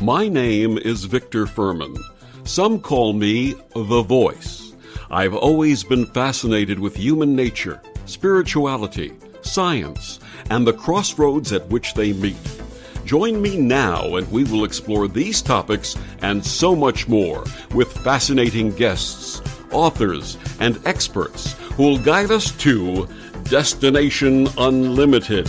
My name is Victor Furman. Some call me The Voice. I've always been fascinated with human nature, spirituality, science, and the crossroads at which they meet. Join me now and we will explore these topics and so much more with fascinating guests, authors, and experts who will guide us to Destination Unlimited.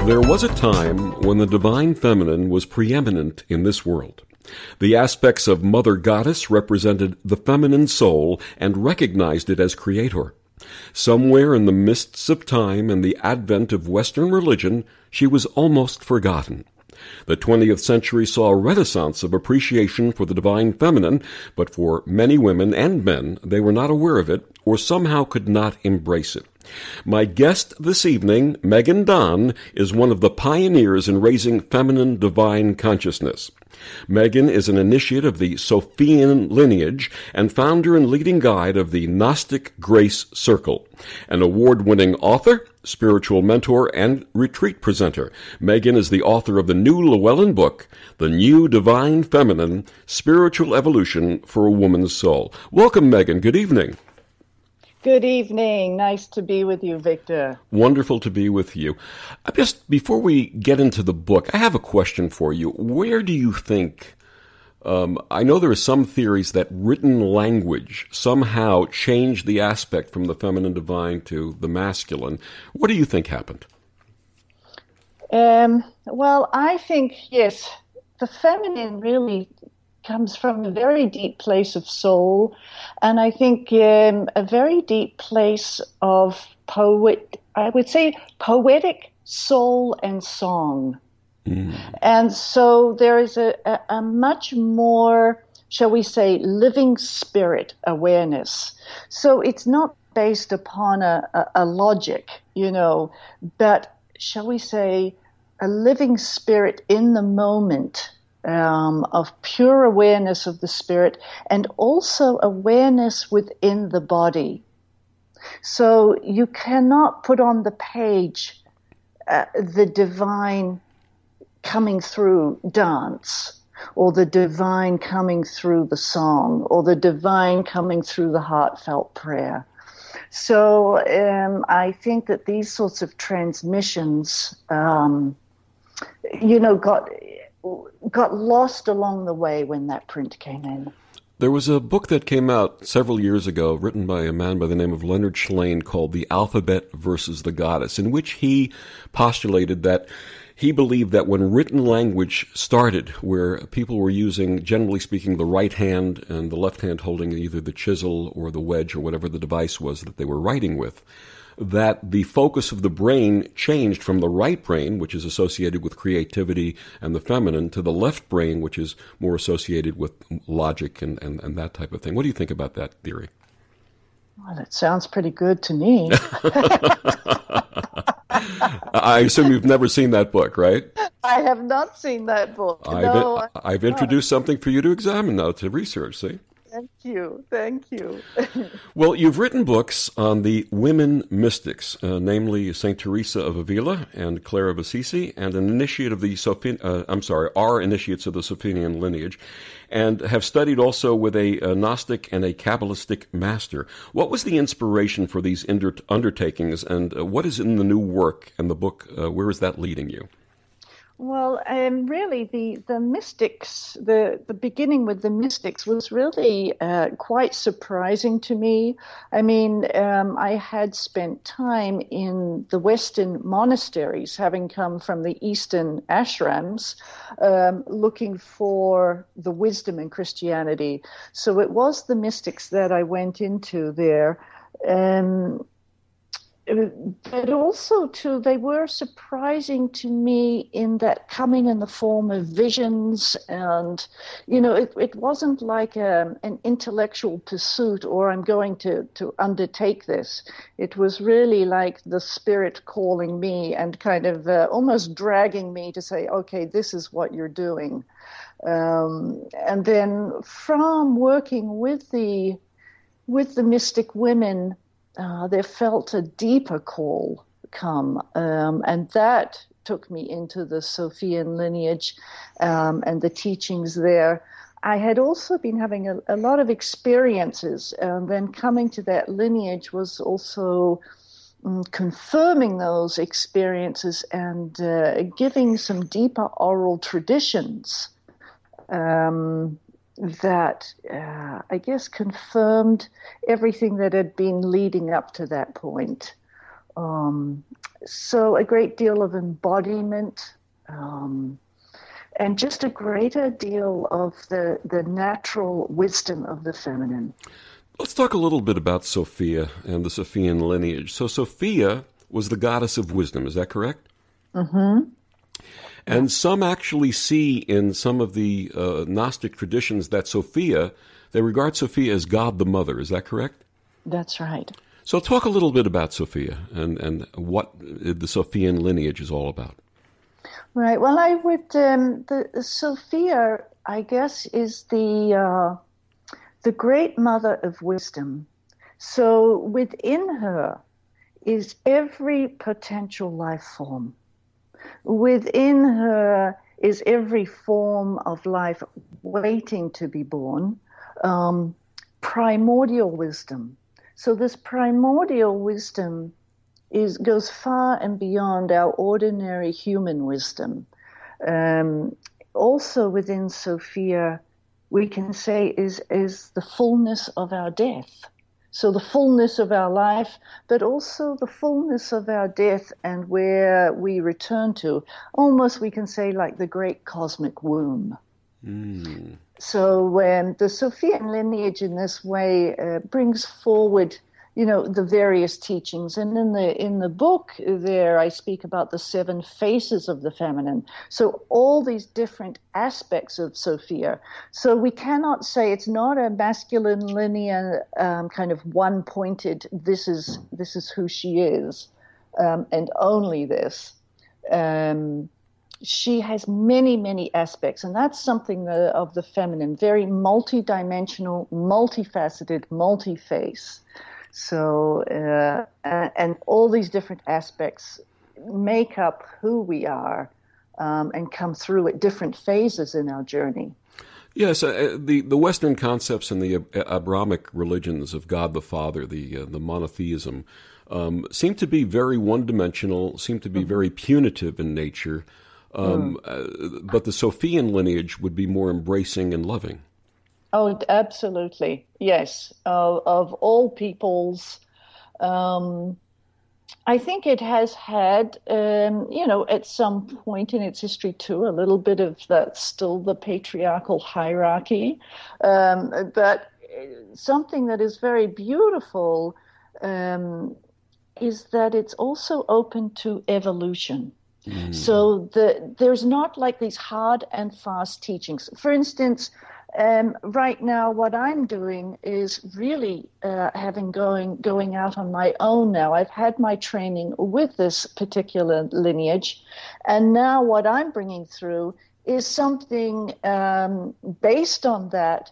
There was a time when the divine feminine was preeminent in this world. The aspects of Mother Goddess represented the feminine soul and recognized it as creator. Somewhere in the mists of time and the advent of Western religion, she was almost forgotten. The 20th century saw a renaissance of appreciation for the divine feminine, but for many women and men, they were not aware of it or somehow could not embrace it. My guest this evening, Meghan Don, is one of the pioneers in raising feminine divine consciousness. Meghan is an initiate of the Sophian Lineage and founder and leading guide of the Gnostic Grace Circle. An award-winning author, spiritual mentor, and retreat presenter, Meghan is the author of the new Llewellyn book, The New Divine Feminine, Spiritual Evolution for a Woman's Soul. Welcome, Meghan. Good evening. Good evening. Nice to be with you, Victor. Wonderful to be with you. Just before we get into the book, I have a question for you. Where do you think, I know there are some theories that written language somehow changed the aspect from the feminine divine to the masculine. What do you think happened? Well, I think, yes, the feminine really comes from a very deep place of soul, and I think a very deep place of poetic soul and song. Mm. And so there is a much more, shall we say, living spirit awareness. So it's not based upon a logic, but shall we say a living spirit in the moment, of pure awareness of the spirit and also awareness within the body. So you cannot put on the page the divine coming through dance, or the divine coming through the song, or the divine coming through the heartfelt prayer. So I think that these sorts of transmissions, got lost along the way when that print came in. There was a book that came out several years ago, written by a man by the name of Leonard Shlain, called The Alphabet versus the Goddess, in which he postulated that he believed that when written language started, where people were using, generally speaking, the right hand and the left hand holding either the chisel or the wedge or whatever the device was that they were writing with, that the focus of the brain changed from the right brain, which is associated with creativity and the feminine, to the left brain, which is more associated with logic and that type of thing. What do you think about that theory? Well, it sounds pretty good to me. I assume you've never seen that book, right? I have not seen that book. I've introduced something for you to examine now, to research, see? Thank you. Well, you've written books on the women mystics, namely Saint Teresa of Avila and Clare of Assisi, and an initiate of the are initiates of the Sophian lineage, and have studied also with a Gnostic and a Kabbalistic master. What was the inspiration for these undertakings, and what is in the new work and the book? Where is that leading you? Well, really, the mystics, the beginning with the mystics was really quite surprising to me. I mean, I had spent time in the Western monasteries, having come from the Eastern ashrams, looking for the wisdom in Christianity. So it was the mystics that I went into there. But also, too, they were surprising to me in that coming in the form of visions, and, it wasn't like an intellectual pursuit or I'm going to undertake this. It was really like the spirit calling me and kind of almost dragging me to say, okay, this is what you're doing. And then from working with the mystic women, there felt a deeper call come, and that took me into the Sophian lineage and the teachings there. I had also been having a lot of experiences, and then coming to that lineage was also confirming those experiences and giving some deeper oral traditions that I guess confirmed everything that had been leading up to that point. So a great deal of embodiment, and just a greater deal of the natural wisdom of the feminine. Let's talk a little bit about Sophia and the Sophian lineage. So Sophia was the goddess of wisdom, is that correct? Mm-hmm. And some actually see in some of the Gnostic traditions that Sophia, they regard Sophia as God the Mother, is that correct? That's right. So talk a little bit about Sophia and what the Sophian lineage is all about. Right. Well, I would. The Sophia, I guess, is the great mother of wisdom. So within her is every potential life form. Within her is every form of life waiting to be born. Primordial wisdom. So this primordial wisdom goes far and beyond our ordinary human wisdom. Also within Sophia, we can say is the fullness of our death. So the fullness of our life, but also the fullness of our death and where we return to. Almost we can say like the great cosmic womb. Mm. So the Sophian lineage in this way brings forward, the various teachings. And in the book there, I speak about the 7 faces of the feminine. So all these different aspects of Sophia. So we cannot say it's not a masculine linear kind of one-pointed, this is who she is, and only this. She has many, many aspects, and that's something of the feminine, very multidimensional, multifaceted, multi-face. So, and all these different aspects make up who we are and come through at different phases in our journey. Yes, the Western concepts and the Abrahamic religions of God the Father, the monotheism, seem to be very one-dimensional, seem to be very punitive in nature, but the Sophian lineage would be more embracing and loving. Oh, absolutely. Yes. Of all peoples, I think it has had, at some point in its history too, a little bit of that, still the patriarchal hierarchy. But something that is very beautiful is that it's also open to evolution. Mm. So there's not like these hard and fast teachings. For instance, right now, what I'm doing is really going out on my own now. I've had my training with this particular lineage, and now what I'm bringing through is something based on that,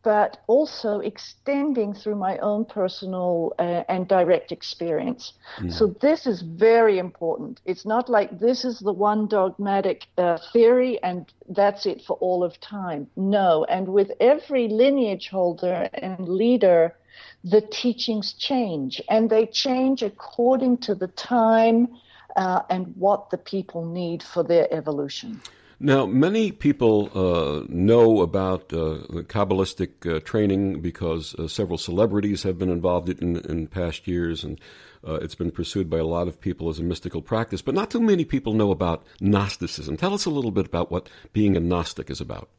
but also extending through my own personal and direct experience. Mm. So this is very important. It's not like this is the one dogmatic theory and that's it for all of time. No, and with every lineage holder and leader, the teachings change, and they change according to the time and what the people need for their evolution. Now, many people know about the Kabbalistic training because several celebrities have been involved in past years, and it's been pursued by a lot of people as a mystical practice, but not too many people know about Gnosticism. Tell us a little bit about what being a Gnostic is about.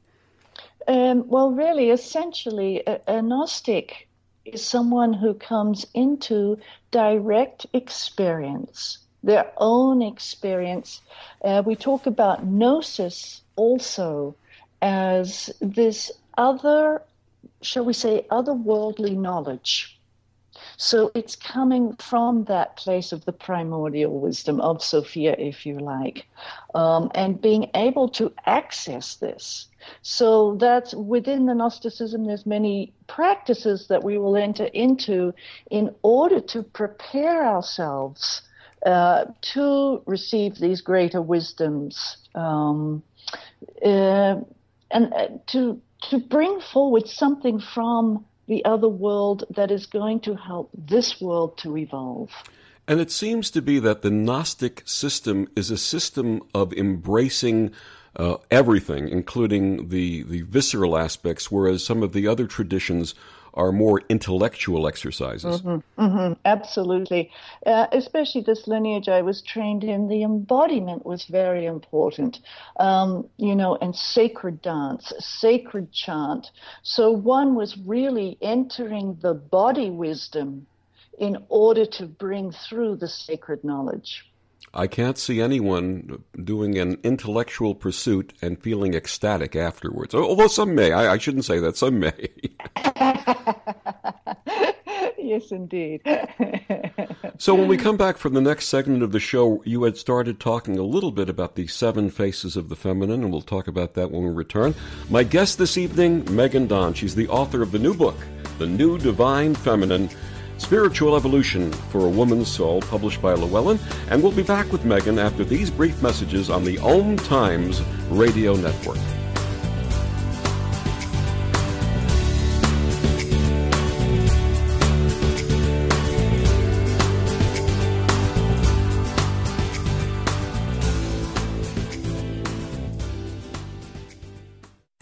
Well, really, essentially, a Gnostic is someone who comes into direct experience, their own experience. We talk about gnosis also as this other, shall we say, otherworldly knowledge. So it's coming from that place of the primordial wisdom of Sophia, if you like, and being able to access this. So that's within the Gnosticism, there's many practices that we will enter into in order to prepare ourselves to receive these greater wisdoms, and to bring forward something from the other world that is going to help this world to evolve. And it seems to be that the Gnostic system is a system of embracing everything, including the visceral aspects, whereas some of the other traditions are more intellectual exercises. Absolutely. Especially this lineage I was trained in, the embodiment was very important, and sacred dance, sacred chant. So one was really entering the body wisdom in order to bring through the sacred knowledge. I can't see anyone doing an intellectual pursuit and feeling ecstatic afterwards. Although some may. I shouldn't say that. Some may. Yes, indeed. So when we come back from the next segment of the show, you had started talking a little bit about the 7 faces of the feminine, and we'll talk about that when we return. My guest this evening, Meghan Don. She's the author of the new book, The New Divine Feminine, Spiritual Evolution for a Woman's Soul, published by Llewellyn. And we'll be back with Meghan after these brief messages on the OMTimes radio network.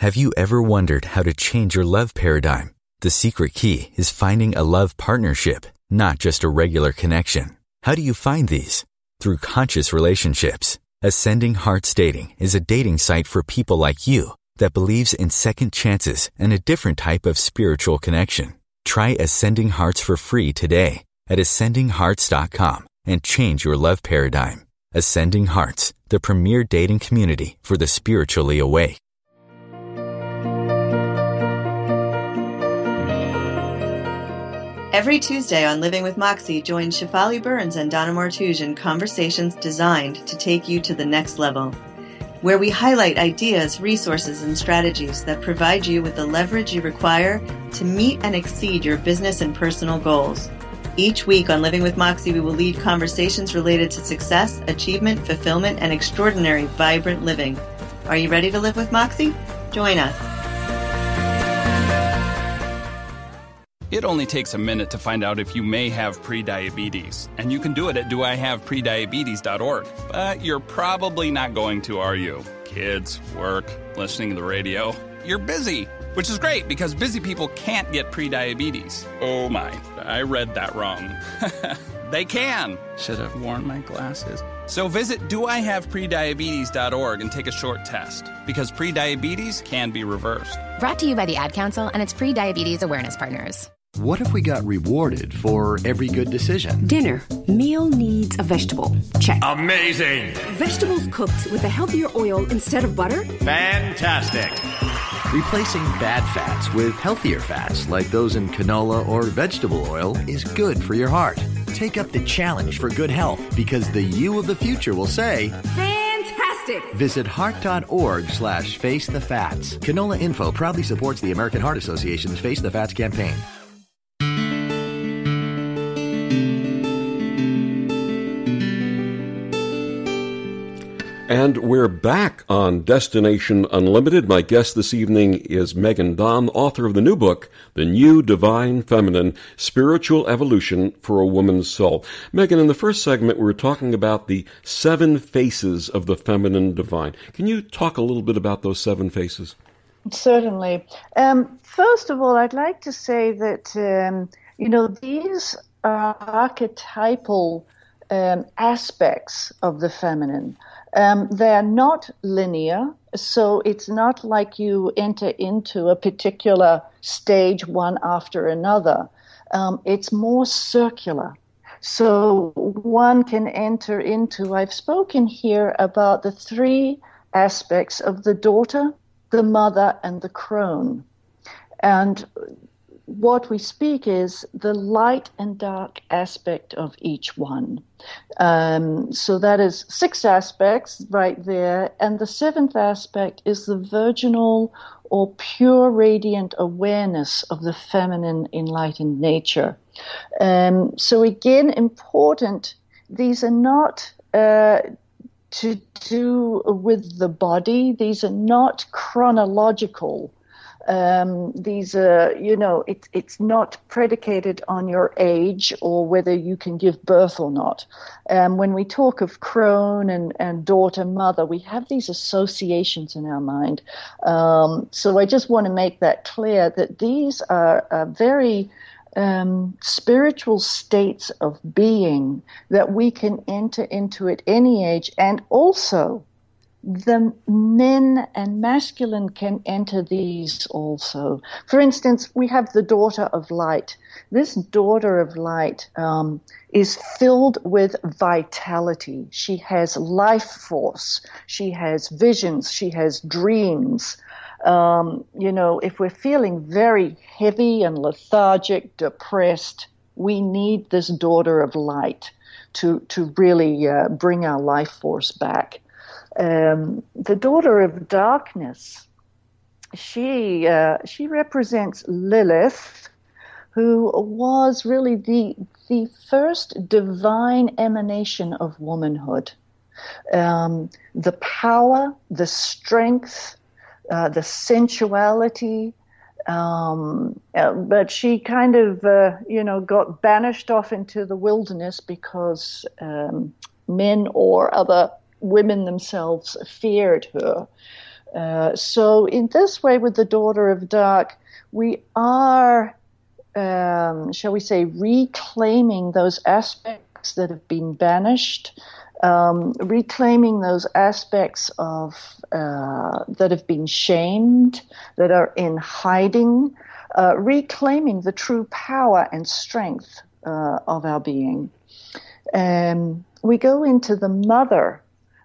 Have you ever wondered how to change your love paradigm? The secret key is finding a love partnership, not just a regular connection. How do you find these? Through conscious relationships. Ascending Hearts Dating is a dating site for people like you that believes in second chances and a different type of spiritual connection. Try Ascending Hearts for free today at ascendinghearts.com and change your love paradigm. Ascending Hearts, the premier dating community for the spiritually awake. Every Tuesday on Living with Moxie, join Shefali Burns and Donna Martouge in conversations designed to take you to the next level, where we highlight ideas, resources, and strategies that provide you with the leverage you require to meet and exceed your business and personal goals. Each week on Living with Moxie, we will lead conversations related to success, achievement, fulfillment, and extraordinary, vibrant living. Are you ready to live with Moxie? Join us. It only takes a minute to find out if you may have prediabetes, and you can do it at doihaveprediabetes.org. But you're probably not going to, are you? Kids, work, listening to the radio. You're busy, which is great because busy people can't get prediabetes. Oh my, I read that wrong. They can. Should have worn my glasses. So visit doihaveprediabetes.org and take a short test, because prediabetes can be reversed. Brought to you by the Ad Council and its pre-diabetes awareness partners. What if we got rewarded for every good decision? Dinner. Meal needs a vegetable. Check. Amazing! Vegetables cooked with a healthier oil instead of butter? Fantastic! Replacing bad fats with healthier fats like those in canola or vegetable oil is good for your heart. Take up the challenge for good health, because the you of the future will say, fantastic! Visit heart.org/face the fats. Canola Info proudly supports the American Heart Association's Face the Fats campaign. And we're back on Destination Unlimited. My guest this evening is Meghan Don, author of the new book, The New Divine Feminine, Spiritual Evolution for a Woman's Soul. Meghan, in the first segment, we were talking about the 7 faces of the feminine divine. Can you talk a little bit about those 7 faces? Certainly. First of all, I'd like to say that, these are archetypal aspects of the feminine. They're not linear, so it's not like you enter into a particular stage one after another. It's more circular. So one can enter into, I've spoken here about the 3 aspects of the daughter, the mother, and the crone. And what we speak is the light and dark aspect of each one. So that is 6 aspects right there. And the 7th aspect is the virginal or pure radiant awareness of the feminine enlightened nature. So again, important, these are not to do with the body. These are not chronological. These are, it's not predicated on your age or whether you can give birth or not. When we talk of crone and daughter, mother, we have these associations in our mind. So I just want to make that clear that these are very spiritual states of being that we can enter into at any age, and also the men and masculine can enter these also. For instance, we have the daughter of light. This daughter of light is filled with vitality. She has life force. She has visions. She has dreams. If we're feeling very heavy and lethargic, depressed, we need this daughter of light to really bring our life force back. The daughter of darkness, she represents Lilith, who was really the first divine emanation of womanhood. The power, the strength, the sensuality, but she kind of, got banished off into the wilderness because men or other women themselves feared her. So in this way, with the daughter of dark, we are, shall we say, reclaiming those aspects that have been banished, reclaiming those aspects of that have been shamed, that are in hiding, reclaiming the true power and strength of our being. We go into the mother,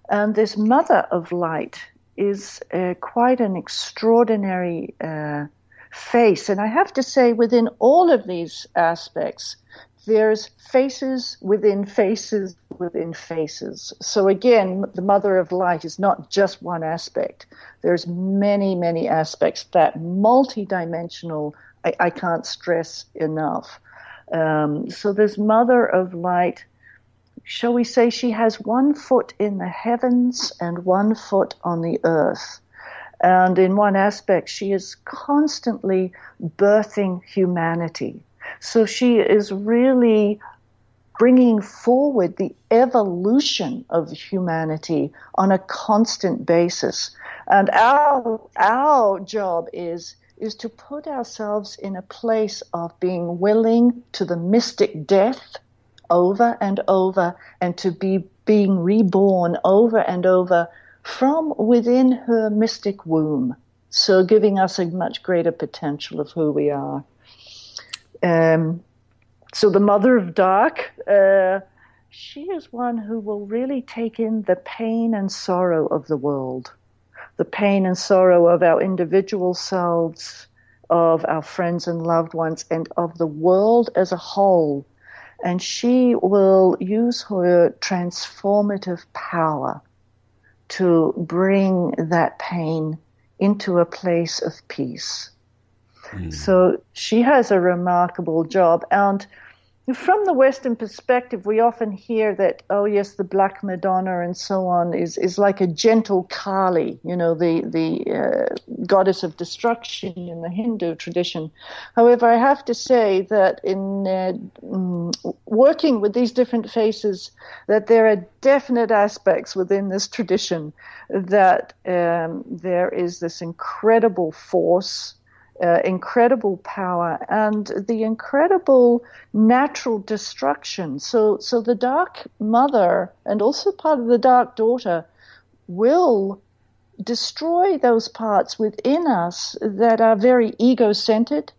and this mother of light is quite an extraordinary face. And I have to say, within all of these aspects, there's faces within faces within faces. So again, the mother of light is not just one aspect. There's many, many aspects. That multidimensional, I can't stress enough. So this mother of light, shall we say, she has 1 foot in the heavens and 1 foot on the earth. And in one aspect, she is constantly birthing humanity. So she is really bringing forward the evolution of humanity on a constant basis. And our job is to put ourselves in a place of being willing to the mystic death over and over, and to be being reborn over and over from within her mystic womb. So giving us a much greater potential of who we are. So the mother of dark, she is one who will really take in the pain and sorrow of the world, the pain and sorrow of our individual selves, of our friends and loved ones, and of the world as a whole. And she will use her transformative power to bring that pain into a place of peace. So she has a remarkable job. And from the Western perspective, we often hear that, oh yes, the Black Madonna and so on is like a gentle Kali, the goddess of destruction in the Hindu tradition. However, I have to say that in working with these different faces, that there are definite aspects within this tradition that there is this incredible force, incredible power, and the incredible natural destruction. So the dark mother and also part of the dark daughter will destroy those parts within us that are very ego-centered,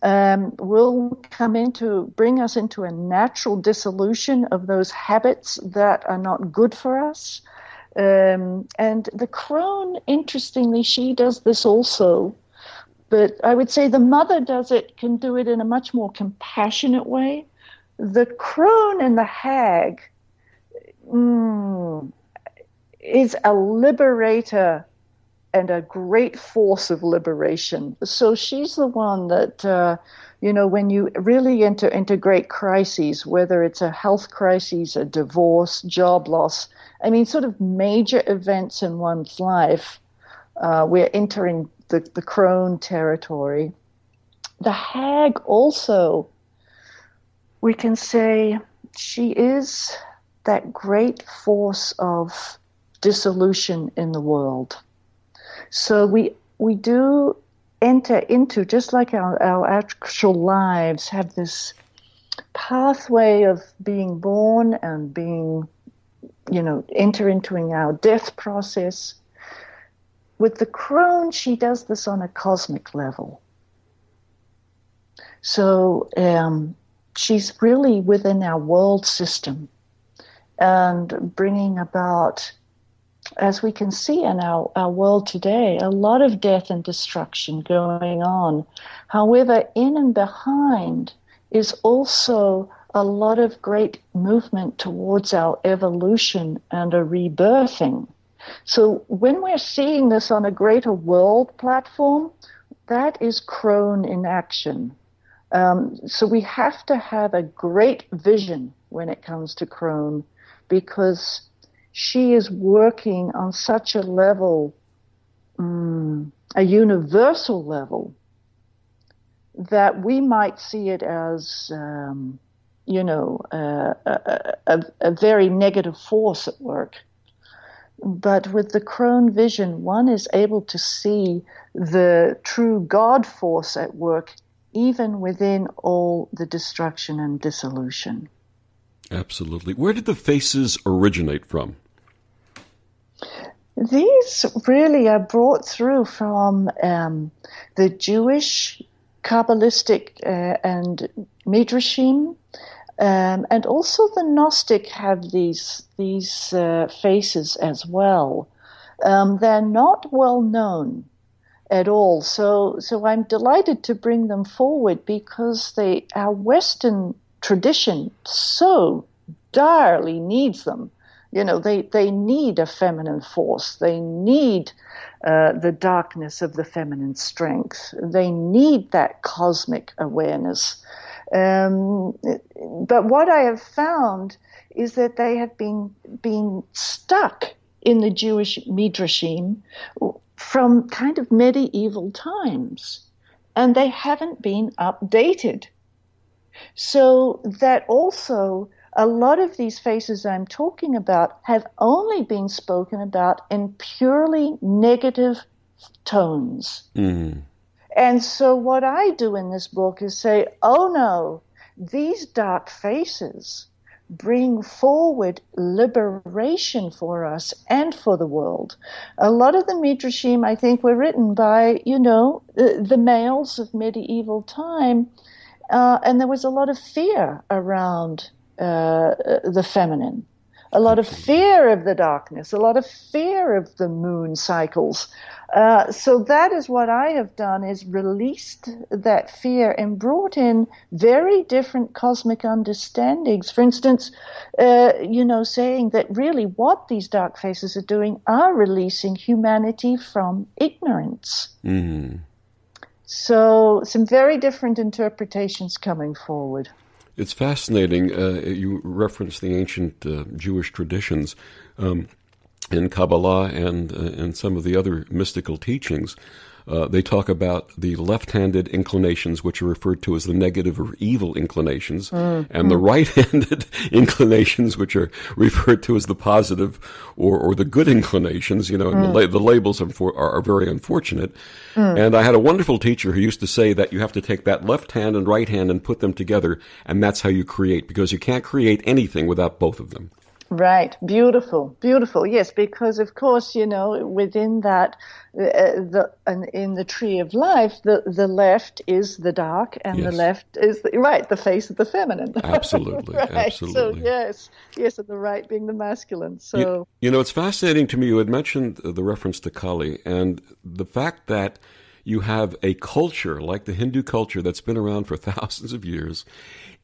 will come in to bring us into a natural dissolution of those habits that are not good for us. And the crone, interestingly, she does this also. But I would say the mother can do it in a much more compassionate way. The crone and the hag is a liberator and a great force of liberation. So she's the one that, when you really enter into great crises, whether it's a health crisis, a divorce, job loss, sort of major events in one's life, we're entering the crone territory. The hag also, we can say, she is that great force of dissolution in the world. So we do enter into, just like our actual lives, have this pathway of being born and being, enter into our death process. With the crone, she does this on a cosmic level. So she's really within our world system and bringing about, as we can see in our world today, a lot of death and destruction going on. However, in and behind is also a lot of great movement towards our evolution and a rebirthing. So when we're seeing this on a greater world platform, that is crone in action. So we have to have a great vision when it comes to crone, because she is working on such a level, a universal level, that we might see it as, a very negative force at work. But with the crone vision, one is able to see the true God force at work, even within all the destruction and dissolution. Absolutely. Where did the faces originate from? These really are brought through from the Jewish, Kabbalistic, and Midrashim, and also the Gnostic have these faces as well. They're not well known at all, so I'm delighted to bring them forward, because our Western tradition so direly needs them. They need a feminine force. They need the darkness of the feminine strength. They need that cosmic awareness. But what I have found is that they have been stuck in the Jewish Midrashim from kind of medieval times, and they haven't been updated. So that also, a lot of these faces I'm talking about have only been spoken about in purely negative tones. Mm. And so what I do in this book is say, oh no, these dark faces bring forward liberation for us and for the world. A lot of the Midrashim, I think, were written by, the males of medieval time, and there was a lot of fear around the feminine, a lot of fear of the darkness, a lot of fear of the moon cycles. So that is what I have done, is released that fear and brought in very different cosmic understandings. For instance, saying that really what these dark faces are doing are releasing humanity from ignorance. Mm. So some very different interpretations coming forward. It's fascinating. You referenced the ancient Jewish traditions. In Kabbalah and some of the other mystical teachings, they talk about the left-handed inclinations, which are referred to as the negative or evil inclinations, and the right-handed inclinations, which are referred to as the positive or the good inclinations. And the labels are very unfortunate. And I had a wonderful teacher who used to say that you have to take that left hand and right hand and put them together, and that's how you create, because you can't create anything without both of them. Right. Beautiful. Beautiful. Yes, because of course, within that, in the tree of life, the left is the dark and the left is the face of the feminine. Absolutely. Right. Absolutely. So yes, and the right being the masculine. So it's fascinating to me. You had mentioned the reference to Kali, and the fact that you have a culture like the Hindu culture that's been around for thousands of years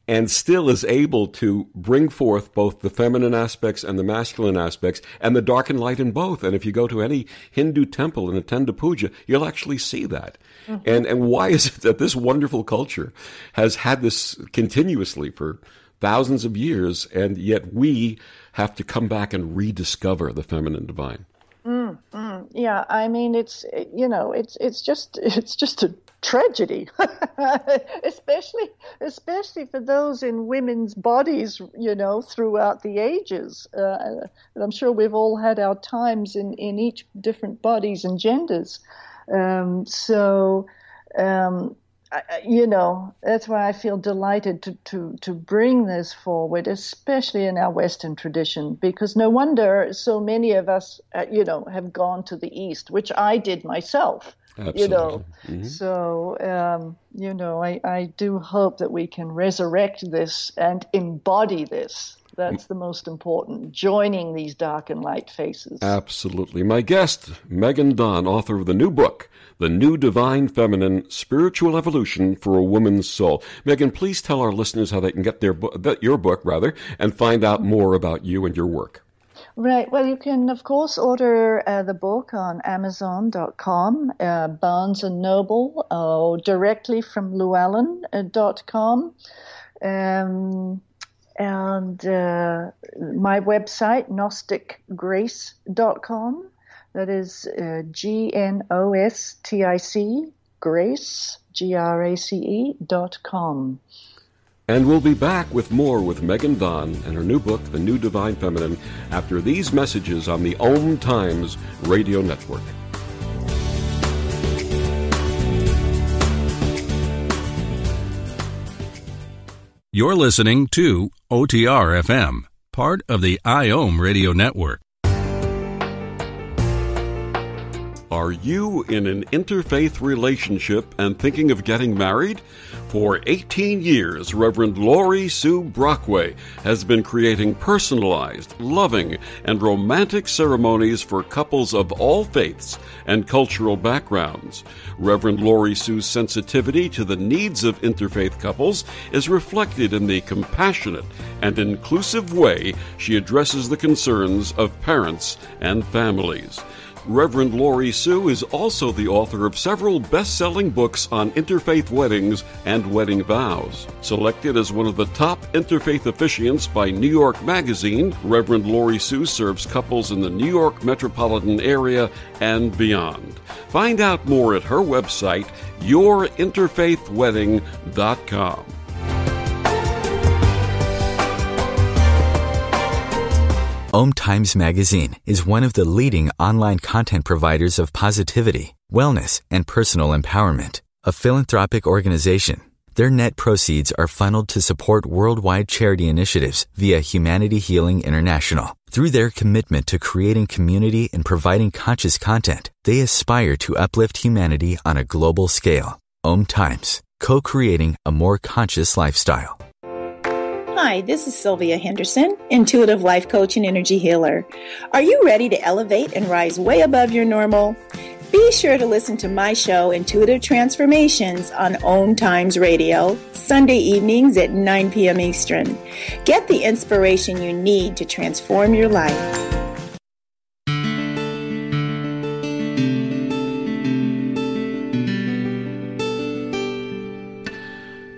and still is able to bring forth both the feminine aspects and the masculine aspects and the dark and light in both. And if you go to any Hindu temple and attend a puja, you'll actually see that. Mm-hmm. And why is it that this wonderful culture has had this continuously for thousands of years, and yet we have to come back and rediscover the feminine divine? Yeah, I mean, it's just a tragedy, especially for those in women's bodies, throughout the ages. And I'm sure we've all had our times in each different bodies and genders. That's why I feel delighted to bring this forward, especially in our Western tradition, because no wonder so many of us, have gone to the East, which I did myself. Absolutely. Mm-hmm. So, I do hope that we can resurrect this and embody this. That's the most important, joining these dark and light faces. Absolutely. My guest, Meghan Don, author of the new book, The New Divine Feminine, Spiritual Evolution for a Woman's Soul. Meghan, please tell our listeners how they can get your book, and find out more about you and your work. Right. Well, you can, of course, order the book on Amazon.com, Barnes & Noble, or directly from Llewellyn.com. And my website, GnosticGrace.com. That is GNOSTIC, Grace, GRACE.com. And we'll be back with more with Meghan Don and her new book, The New Divine Feminine, after these messages on the OMTimes radio network. You're listening to OTR FM, part of the IOM radio network. Are you in an interfaith relationship and thinking of getting married? For 18 years, Reverend Laurie Sue Brockway has been creating personalized, loving, and romantic ceremonies for couples of all faiths and cultural backgrounds. Reverend Laurie Sue's sensitivity to the needs of interfaith couples is reflected in the compassionate and inclusive way she addresses the concerns of parents and families. Reverend Laurie Sue is also the author of several best-selling books on interfaith weddings and wedding vows. Selected as one of the top interfaith officiants by New York Magazine, Reverend Laurie Sue serves couples in the New York metropolitan area and beyond. Find out more at her website, yourinterfaithwedding.com. OMTimes Magazine is one of the leading online content providers of positivity, wellness, and personal empowerment. A philanthropic organization, their net proceeds are funneled to support worldwide charity initiatives via Humanity Healing International. Through their commitment to creating community and providing conscious content, they aspire to uplift humanity on a global scale. OMTimes, co-creating a more conscious lifestyle. Hi, this is Sylvia Henderson, intuitive life coach and energy healer. Are you ready to elevate and rise way above your normal? Be sure to listen to my show, Intuitive Transformations, on OMTimes Radio, Sunday evenings at 9 p.m. Eastern. Get the inspiration you need to transform your life.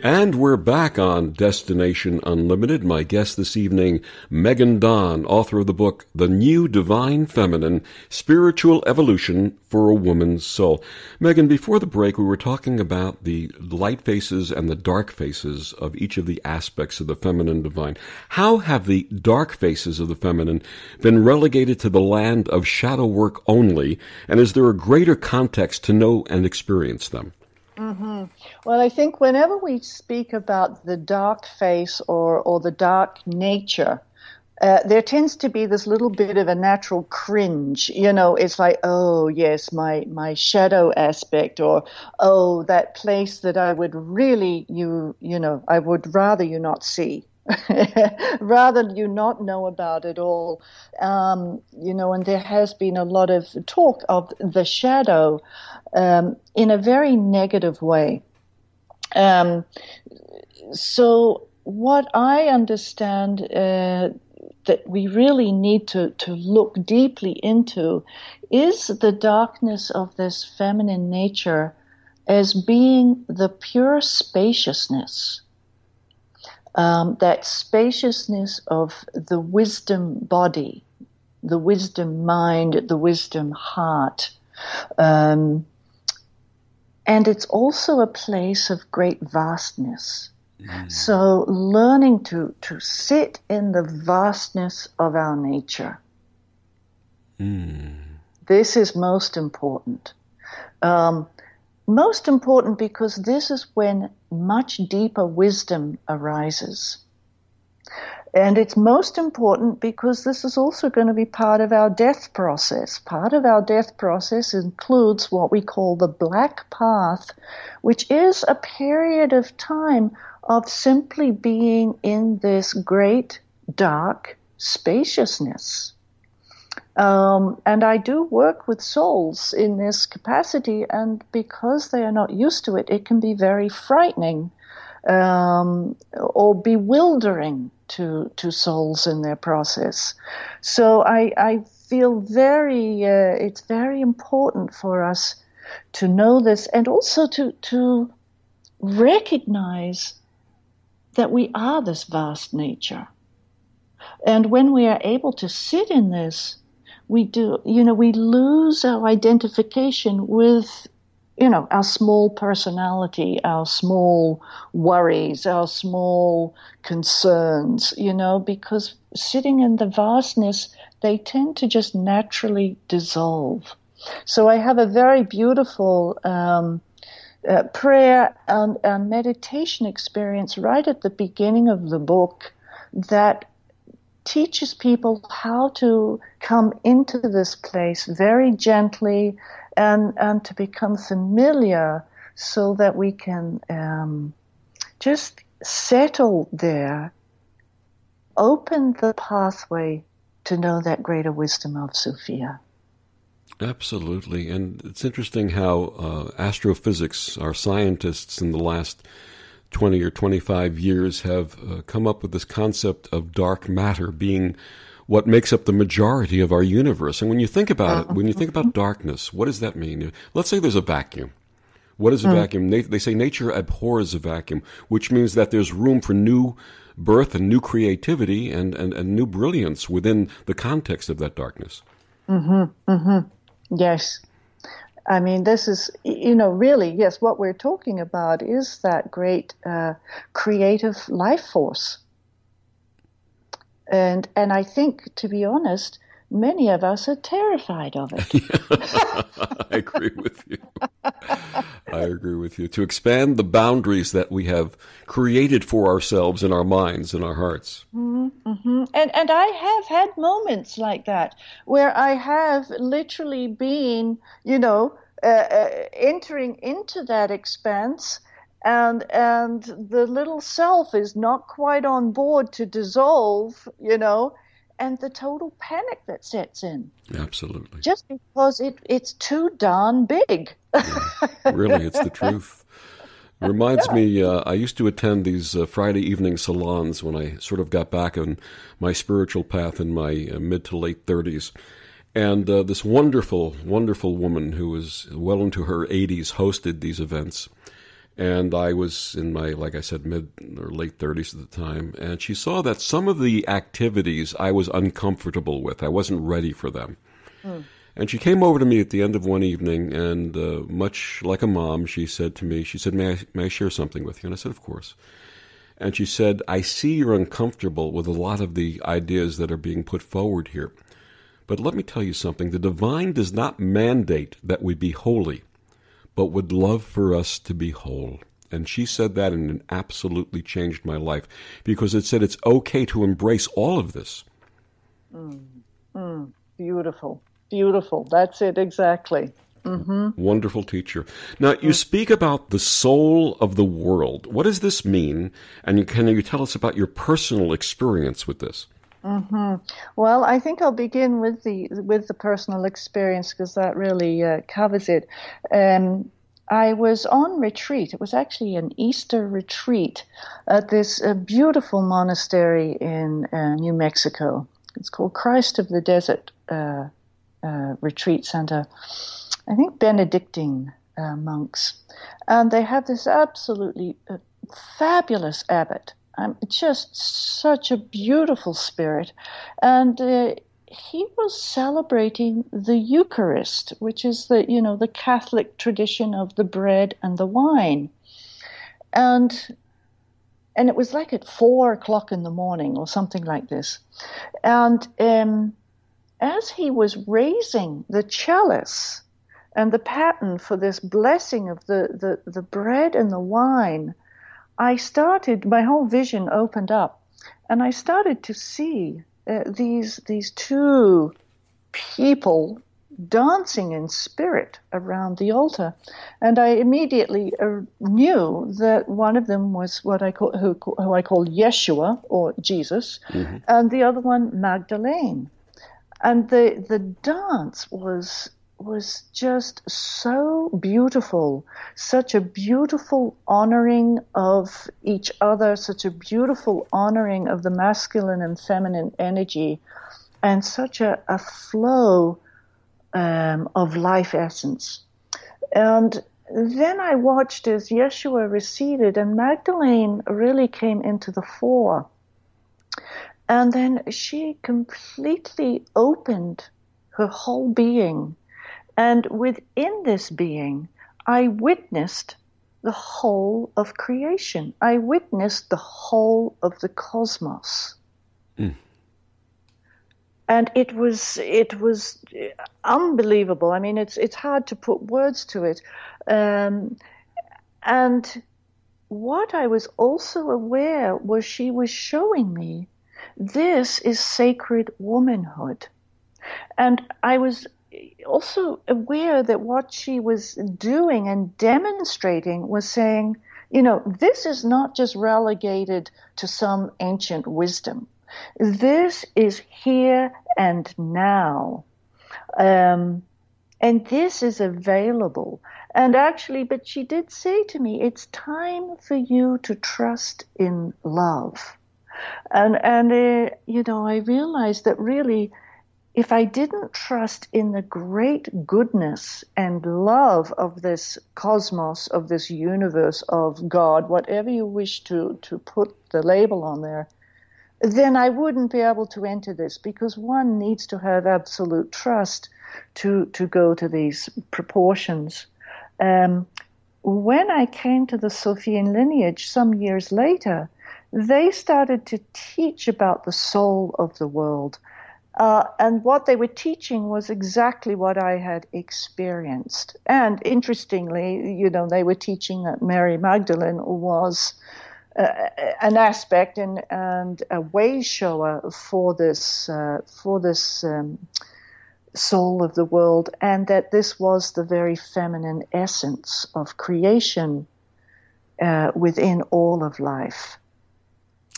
And we're back on Destination Unlimited. My guest this evening, Meghan Don, author of the book, The New Divine Feminine, Spiritual Evolution for a Woman's Soul. Meghan, before the break, we were talking about the light faces and the dark faces of each of the aspects of the feminine divine. How have the dark faces of the feminine been relegated to the land of shadow work only, and is there a greater context to know and experience them? Mm-hmm. Well, I think whenever we speak about the dark face or the dark nature, there tends to be this little bit of a natural cringe. It's like, oh, yes, my shadow aspect, or, oh, that place that I would really, I would rather you not see. Rather you not know about it all. And there has been a lot of talk of the shadow in a very negative way. So what I understand that we really need to look deeply into is the darkness of this feminine nature as being the pure spaciousness, that spaciousness of the wisdom body, the wisdom mind, the wisdom heart. And it's also a place of great vastness. So learning to sit in the vastness of our nature. This is most important. Most important because this is when much deeper wisdom arises. And it's most important because this is also going to be part of our death process. Part of our death process includes what we call the black path, which is a period of time of simply being in this great, dark spaciousness. And I do work with souls in this capacity, and because they are not used to it, it can be very frightening or bewildering to souls in their process. So I feel it's very important for us to know this, and also to recognize that we are this vast nature. And when we are able to sit in this, we lose our identification with, our small personality, our small worries, our small concerns, because sitting in the vastness, they tend to just naturally dissolve. So I have a very beautiful prayer and meditation experience right at the beginning of the book that teaches people how to come into this place very gently and to become familiar so that we can just settle there, open the pathway to know that greater wisdom of Sophia. Absolutely. And it's interesting how astrophysics, our scientists in the last 20 or 25 years have come up with this concept of dark matter being what makes up the majority of our universe. And when you think about it, when you think about darkness, what does that mean? Let's say there's a vacuum. What is a vacuum? They say nature abhors a vacuum, which means that there's room for new birth and new creativity and new brilliance within the context of that darkness. Yes. I mean, this is, really, yes, what we're talking about is that great creative life force. And I think, to be honest, many of us are terrified of it. I agree with you. To expand the boundaries that we have created for ourselves in our minds and our hearts. And I have had moments like that where I have literally been, entering into that expanse, and the little self is not quite on board to dissolve, and the total panic that sets in. Absolutely. Just because it's too darn big. Really, it's the truth. It reminds me, I used to attend these Friday evening salons when I sort of got back on my spiritual path in my mid to late 30s. And this wonderful, wonderful woman who was well into her 80s hosted these events. And I was in my, like I said, mid or late 30s at the time. And she saw that some of the activities I was uncomfortable with. I wasn't ready for them. And she came over to me at the end of one evening, and much like a mom, she said to me, may I share something with you? And I said, of course. And she said, I see you're uncomfortable with a lot of the ideas that are being put forward here. But let me tell you something. The divine does not mandate that we be holy, but would love for us to be whole. And she said that, and it absolutely changed my life, because it said it's okay to embrace all of this. Beautiful. Beautiful. That's it, exactly. Wonderful teacher. Now, you speak about the soul of the world. What does this mean? And can you tell us about your personal experience with this? Mm-hmm. Well, I think I'll begin with the personal experience because that really covers it. I was on retreat. It was actually an Easter retreat at this beautiful monastery in New Mexico. It's called Christ of the Desert Retreat Center. I think Benedictine monks. And they have this absolutely fabulous abbot. Just such a beautiful spirit. And he was celebrating the Eucharist, which is the Catholic tradition of the bread and the wine. And it was like at 4:00 in the morning or something like this. And as he was raising the chalice and the paten for this blessing of the bread and the wine, my whole vision opened up, and I started to see these two people dancing in spirit around the altar, and I immediately knew that one of them was who I call Yeshua or Jesus, mm-hmm. and the other one Magdalene, and the dance was just so beautiful, such a beautiful honoring of each other, such a beautiful honoring of the masculine and feminine energy, and such a flow of life essence. And then I watched as Yeshua receded and Magdalene really came into the fore. And then she completely opened her whole being. And within this being, I witnessed the whole of creation. I witnessed the whole of the cosmos. Mm. And it was unbelievable. I mean, it's hard to put words to it. And what I was also aware was she was showing me this is sacred womanhood. And I was also aware that what she was doing and demonstrating was saying, this is not just relegated to some ancient wisdom. This is here and now. And this is available. And actually, but she did say to me, it's time for you to trust in love. And I realized that really, if I didn't trust in the great goodness and love of this cosmos, of this universe, of God, whatever you wish to put the label on there, then I wouldn't be able to enter this, because one needs to have absolute trust to go to these proportions. When I came to the Sophian Lineage some years later, they started to teach about the soul of the world. And what they were teaching was exactly what I had experienced. And interestingly, they were teaching that Mary Magdalene was an aspect and a way shower for this soul of the world, and that this was the very feminine essence of creation within all of life.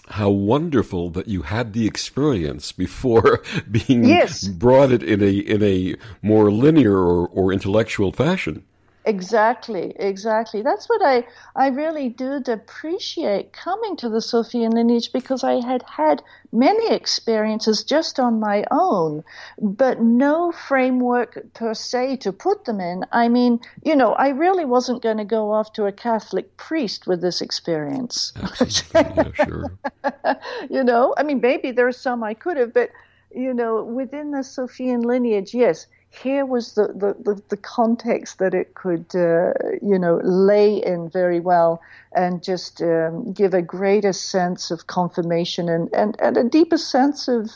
How wonderful that you had the experience before being brought it in a more linear or intellectual fashion. Exactly. That's what I really did appreciate coming to the Sophian Lineage, because I had many experiences just on my own, but no framework per se to put them in. I mean, I really wasn't going to go off to a Catholic priest with this experience. Absolutely, yeah, sure. I mean, maybe there's some I could have, but, within the Sophian Lineage, yes. Here was the context that it could, lay in very well, and just give a greater sense of confirmation and a deeper sense of,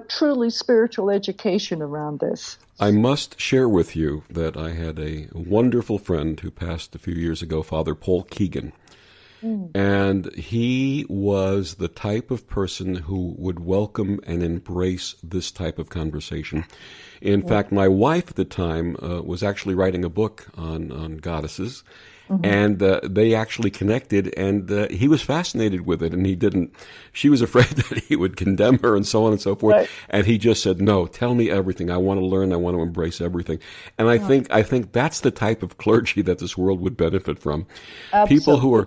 truly spiritual education around this. I must share with you that I had a wonderful friend who passed a few years ago, Father Paul Keegan. And he was the type of person who would welcome and embrace this type of conversation. In fact, my wife at the time was actually writing a book on goddesses, And they actually connected, and he was fascinated with it, and he didn't. She was afraid that he would condemn her and so on and so forth. Right. And he just said, "No, tell me everything. I want to learn. I want to embrace everything." And I think that's the type of clergy that this world would benefit from. Absolutely.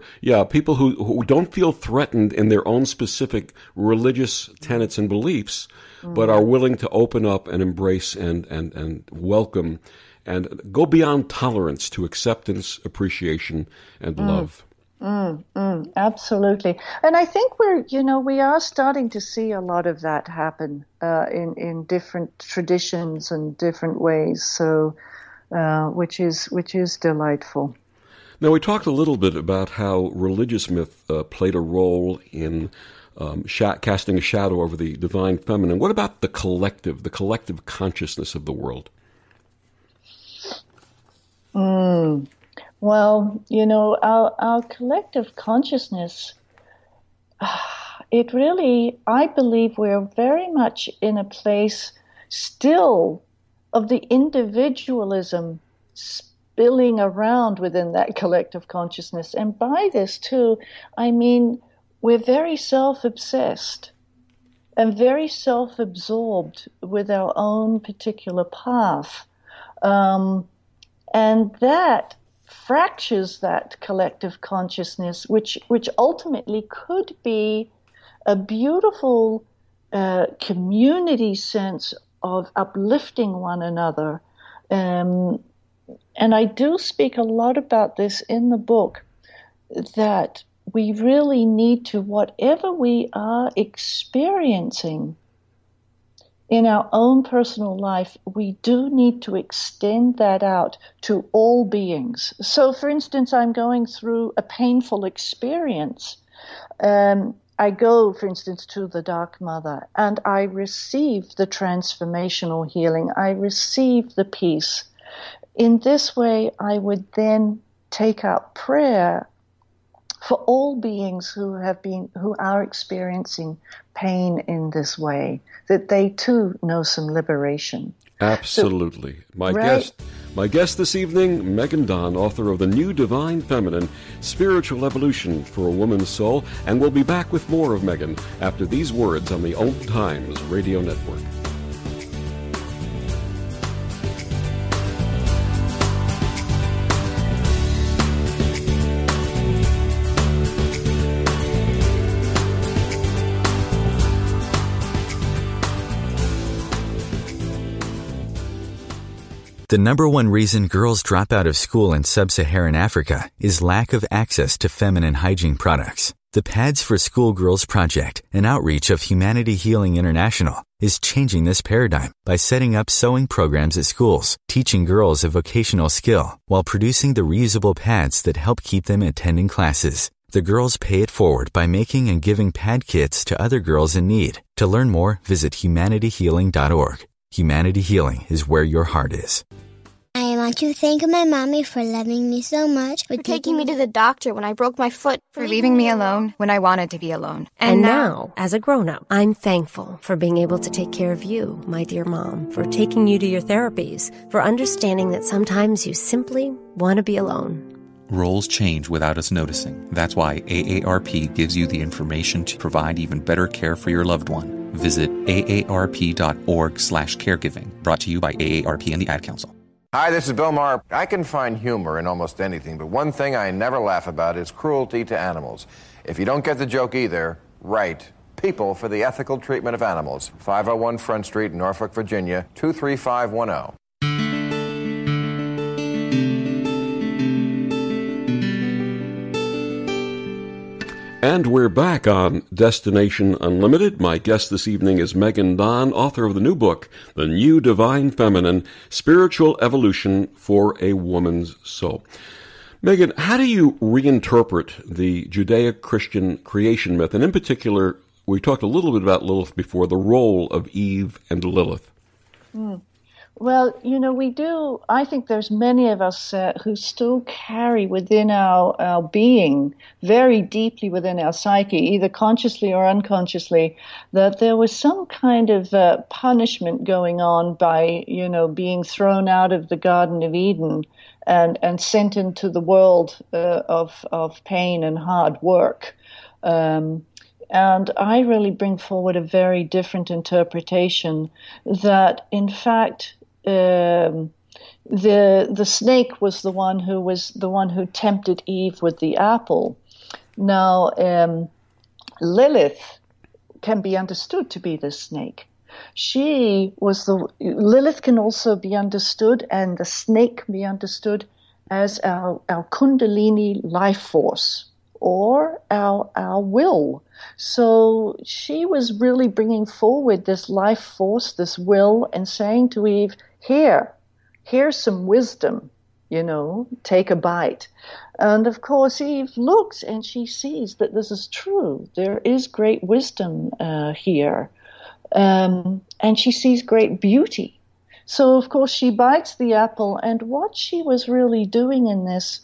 People who don't feel threatened in their own specific religious tenets and beliefs, but are willing to open up and embrace and welcome and go beyond tolerance to acceptance, appreciation, and love. Absolutely. And I think we are starting to see a lot of that happen in different traditions and different ways. So, which is delightful. Now, we talked a little bit about how religious myth played a role in casting a shadow over the divine feminine. What about the collective consciousness of the world? Well, our collective consciousness, it really, I believe we're very much in a place still of the individualism spilling around within that collective consciousness. And by this, too, I mean, we're very self-obsessed and very self-absorbed with our own particular path. And that fractures that collective consciousness, which ultimately could be a beautiful community sense of uplifting one another. And I do speak a lot about this in the book, that we really need to, whatever we are experiencing in our own personal life, we do need to extend that out to all beings. So, for instance, I'm going through a painful experience. I go, for instance, to the Dark Mother, and I receive the transformational healing. I receive the peace. In this way, I would then take up prayer for all beings who are experiencing pain in this way, that they too know some liberation. Absolutely. My guest this evening, Meghan Don, author of The New Divine Feminine, Spiritual Evolution for a Woman's Soul, and we'll be back with more of Meghan after these words on the OMTimes Radio Network. The number one reason girls drop out of school in sub-Saharan Africa is lack of access to feminine hygiene products. The Pads for Schoolgirls Project, an outreach of Humanity Healing International, is changing this paradigm by setting up sewing programs at schools, teaching girls a vocational skill, while producing the reusable pads that help keep them attending classes. The girls pay it forward by making and giving pad kits to other girls in need. To learn more, visit humanityhealing.org. Humanity Healing is where your heart is. I want to thank my mommy for loving me so much, for taking me to the doctor when I broke my foot, for leaving me alone when I wanted to be alone. And now, as a grown-up, I'm thankful for being able to take care of you, my dear mom, for taking you to your therapies, for understanding that sometimes you simply want to be alone. Roles change without us noticing. That's why AARP gives you the information to provide even better care for your loved one. Visit aarp.org/caregiving. Brought to you by AARP and the Ad Council. Hi, this is Bill Maher. I can find humor in almost anything, but one thing I never laugh about is cruelty to animals. If you don't get the joke either, write People for the Ethical Treatment of Animals, 501 Front Street, Norfolk, Virginia, 23510. And we're back on Destination Unlimited. My guest this evening is Meghan Don, author of the new book, The New Divine Feminine, Spiritual Evolution for a Woman's Soul. Meghan, how do you reinterpret the Judeo-Christian creation myth? And in particular, we talked a little bit about Lilith before, the role of Eve and Lilith. Well, we do. I think there's many of us who still carry within our being, very deeply within our psyche, either consciously or unconsciously, that there was some kind of punishment going on by, being thrown out of the Garden of Eden and sent into the world of pain and hard work. And I really bring forward a very different interpretation that, in fact, the snake was the one who tempted Eve with the apple. Now, Lilith can be understood to be the snake. Lilith can also be understood, and the snake can be understood as our Kundalini life force, or our will. So she was really bringing forward this life force, this will, and saying to Eve, here's some wisdom, take a bite. And of course Eve looks and she sees that this is true. There is great wisdom here. And she sees great beauty. So of course she bites the apple, and what she was really doing in this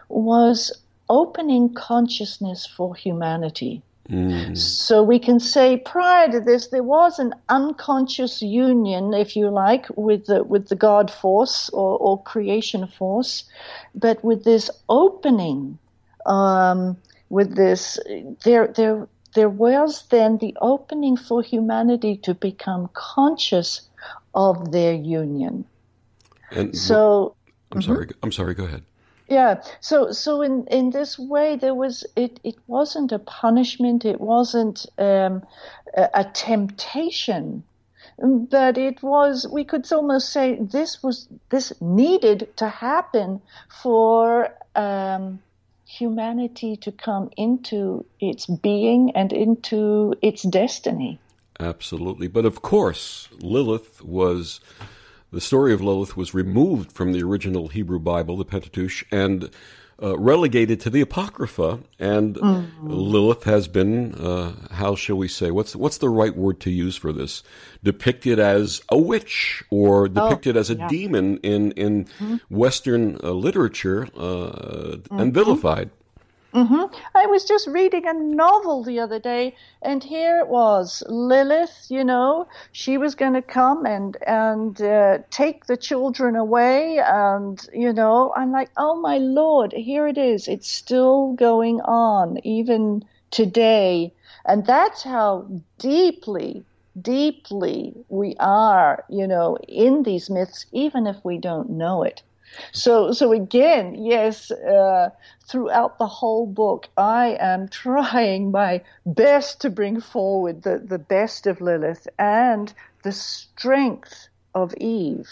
was opening consciousness for humanity. So we can say prior to this, there was an unconscious union, if you like, with the God force or creation force, but with this opening, with this, there was then the opening for humanity to become conscious of their union. And so, I'm sorry. Go ahead. Yeah. So in this way, there was it wasn't a punishment. It wasn't a temptation, but it was. We could almost say this needed to happen for humanity to come into its being and into its destiny. Absolutely. But of course, the story of Lilith was removed from the original Hebrew Bible, the Pentateuch, and relegated to the Apocrypha. And Lilith has been, how shall we say, what's the right word to use for this? Depicted as a witch, or depicted as a demon in Western literature, and vilified. I was just reading a novel the other day, and here it was. Lilith, she was going to come and take the children away, and, I'm like, oh my Lord, here it is. It's still going on, even today. And that's how deeply we are, in these myths, even if we don't know it. So again, yes, throughout the whole book, I am trying my best to bring forward the best of Lilith and the strength of Eve.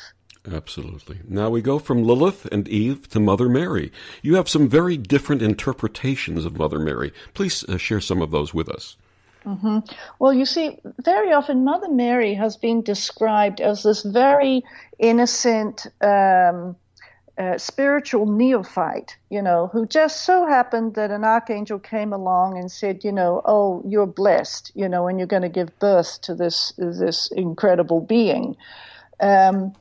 Absolutely. Now we go from Lilith and Eve to Mother Mary. You have some very different interpretations of Mother Mary. Please share some of those with us. Well, you see, very often Mother Mary has been described as this very innocent, spiritual neophyte, who just so happened that an archangel came along and said, oh, you're blessed, and you're going to give birth to this incredible being. And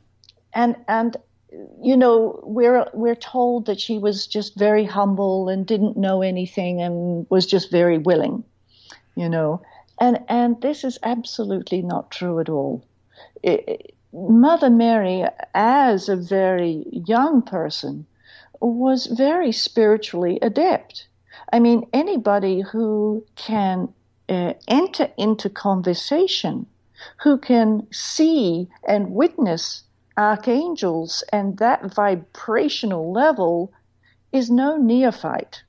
we're told that she was just very humble and didn't know anything and was just very willing, and this is absolutely not true at all. Mother Mary, as a very young person, was very spiritually adept. I mean, anybody who can enter into conversation, who can see and witness archangels and that vibrational level, is no neophyte.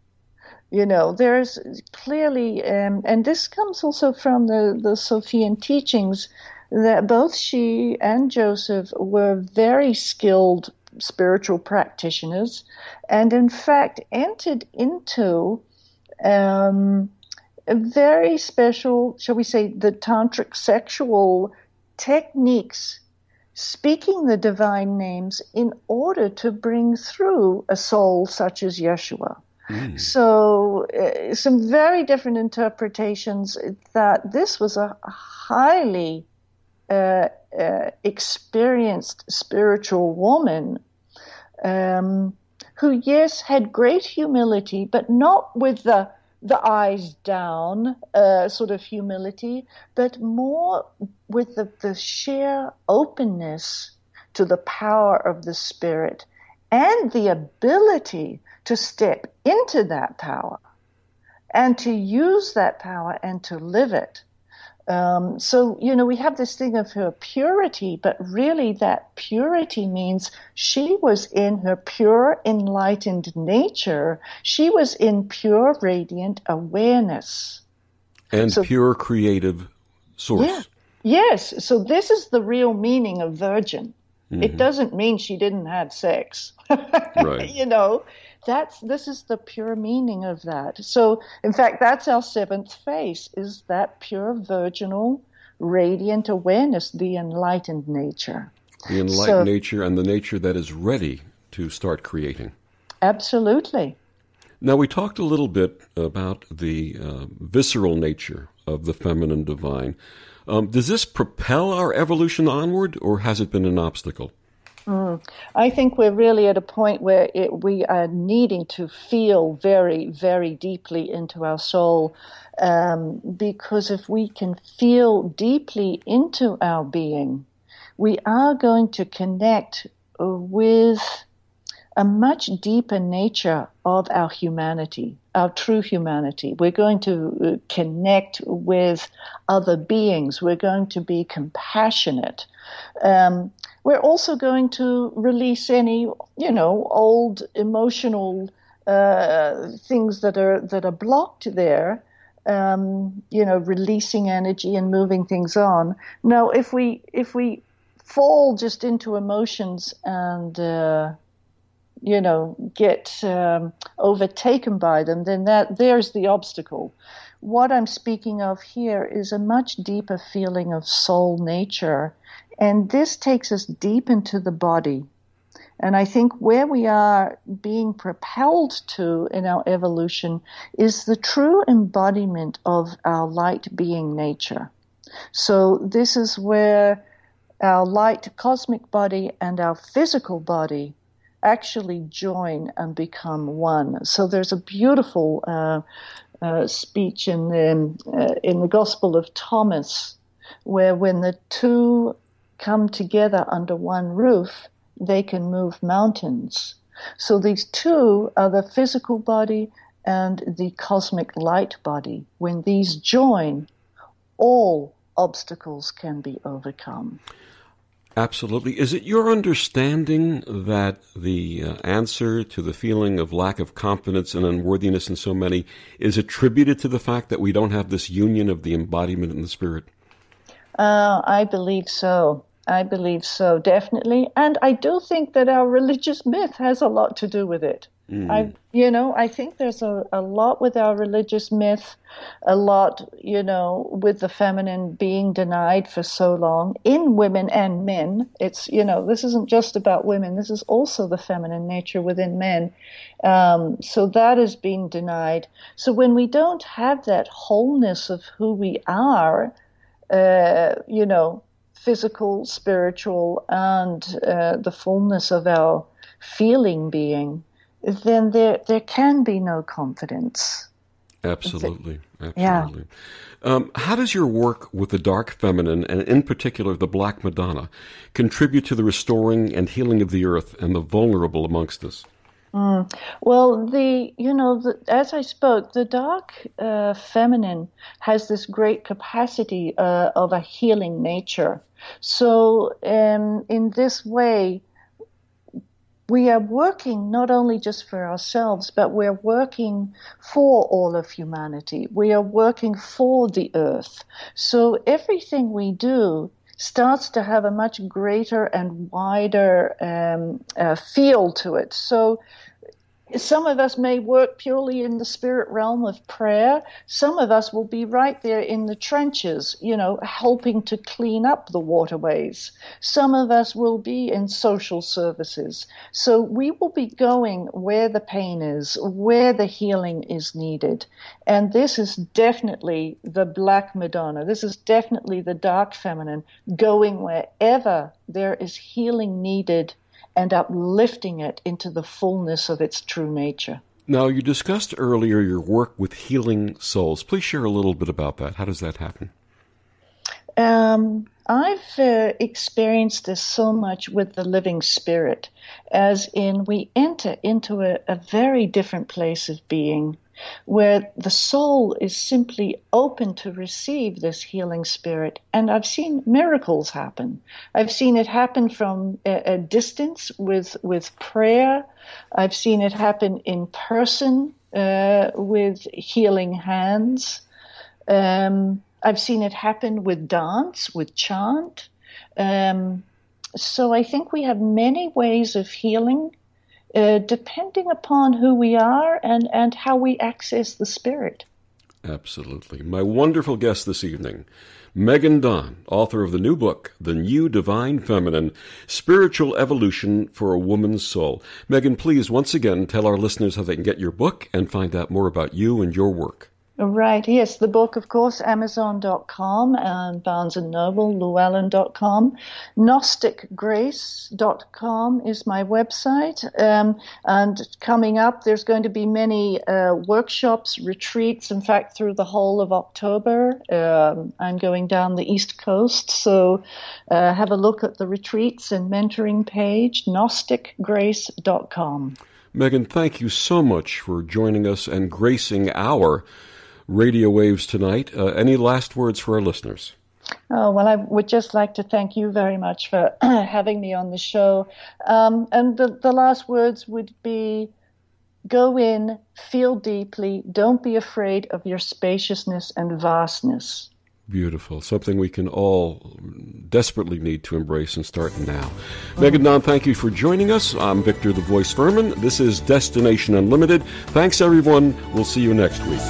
There's clearly, and this comes also from the Sophian teachings, that both she and Joseph were very skilled spiritual practitioners, and in fact entered into a very special, shall we say, the tantric sexual techniques, speaking the divine names in order to bring through a soul such as Yeshua. So some very different interpretations that this was a highly experienced spiritual woman who, yes, had great humility, but not with the eyes down sort of humility, but more with the sheer openness to the power of the Spirit and the ability to step into that power and to use that power and to live it. So, we have this thing of her purity, but really that purity means she was in her pure, enlightened nature. She was in pure, radiant awareness. And pure creative source. Yeah. Yes. So this is the real meaning of virgin. Mm-hmm. It doesn't mean she didn't have sex. Right. This is the pure meaning of that. So, in fact, that's our seventh phase, is that pure virginal, radiant awareness, the enlightened nature. The enlightened nature and the nature that is ready to start creating. Absolutely. Now, we talked a little bit about the visceral nature of the feminine divine. Does this propel our evolution onward, or has it been an obstacle? I think we're really at a point where we are needing to feel very, very deeply into our soul, because if we can feel deeply into our being, we are going to connect with a much deeper nature of our humanity, our true humanity. We're going to connect with other beings. We're going to be compassionate. We're also going to release any, old emotional things that are blocked there. Releasing energy and moving things on. Now, if we fall just into emotions and get overtaken by them, then there's the obstacle. What I'm speaking of here is a much deeper feeling of soul nature. And this takes us deep into the body. And I think where we are being propelled to in our evolution is the true embodiment of our light being nature. So this is where our light cosmic body and our physical body actually join and become one. So there's a beautiful speech in the Gospel of Thomas, where when the two come together under one roof, they can move mountains. So these two are the physical body and the cosmic light body. When these join, all obstacles can be overcome. Absolutely. Is it your understanding that the answer to the feeling of lack of confidence and unworthiness in so many is attributed to the fact that we don't have this union of the embodiment and the spirit? I believe so. Definitely. And I do think that our religious myth has a lot to do with it. I think there's a lot with our religious myth, a lot, with the feminine being denied for so long in women and men. It's, this isn't just about women. This is also the feminine nature within men. So that has been denied. So when we don't have that wholeness of who we are, physical, spiritual, and the fullness of our feeling being, then there can be no confidence. Absolutely. Yeah. How does your work with the dark feminine, and in particular the Black Madonna, contribute to the restoring and healing of the earth and the vulnerable amongst us? Well, as I spoke, the dark feminine has this great capacity of a healing nature. So in this way, we are working not only just for ourselves, but we're working for all of humanity. We are working for the earth. So everything we do starts to have a much greater and wider feel to it. So Some of us may work purely in the spirit realm of prayer. Some of us will be right there in the trenches, helping to clean up the waterways. Some of us will be in social services. So we will be going where the pain is, where the healing is needed. And this is definitely the Black Madonna. This is definitely the dark feminine, going wherever there is healing needed and uplifting it into the fullness of its true nature. Now, you discussed earlier your work with healing souls. Please share a little bit about that. How does that happen? I've experienced this so much with the living spirit, as in we enter into a very different place of being, where the soul is simply open to receive this healing spirit. And I've seen miracles happen. I've seen it happen from a distance with prayer. I've seen it happen in person with healing hands. I've seen it happen with dance, with chant. So I think we have many ways of healing, depending upon who we are and how we access the spirit. Absolutely. My wonderful guest this evening, Meghan Don, author of the new book, The New Divine Feminine, Spiritual Evolution for a Woman's Soul. Meghan, please once again tell our listeners how they can get your book and find out more about you and your work. Right, yes, the book, of course, Amazon.com and Barnes & Noble, Llewellyn.com. GnosticGrace.com is my website. And coming up, there's going to be many workshops, retreats. In fact, through the whole of October, I'm going down the East Coast. So have a look at the retreats and mentoring page, GnosticGrace.com. Meghan, thank you so much for joining us and gracing our radio waves tonight. Any last words for our listeners? Oh, well, I would just like to thank you very much for having me on the show. And the last words would be, go in, feel deeply, don't be afraid of your spaciousness and vastness. Beautiful. Something we can all desperately need to embrace and start now. Meghan Don, thank you for joining us. I'm Victor the Voice Furman. This is Destination Unlimited. Thanks, everyone. We'll see you next week.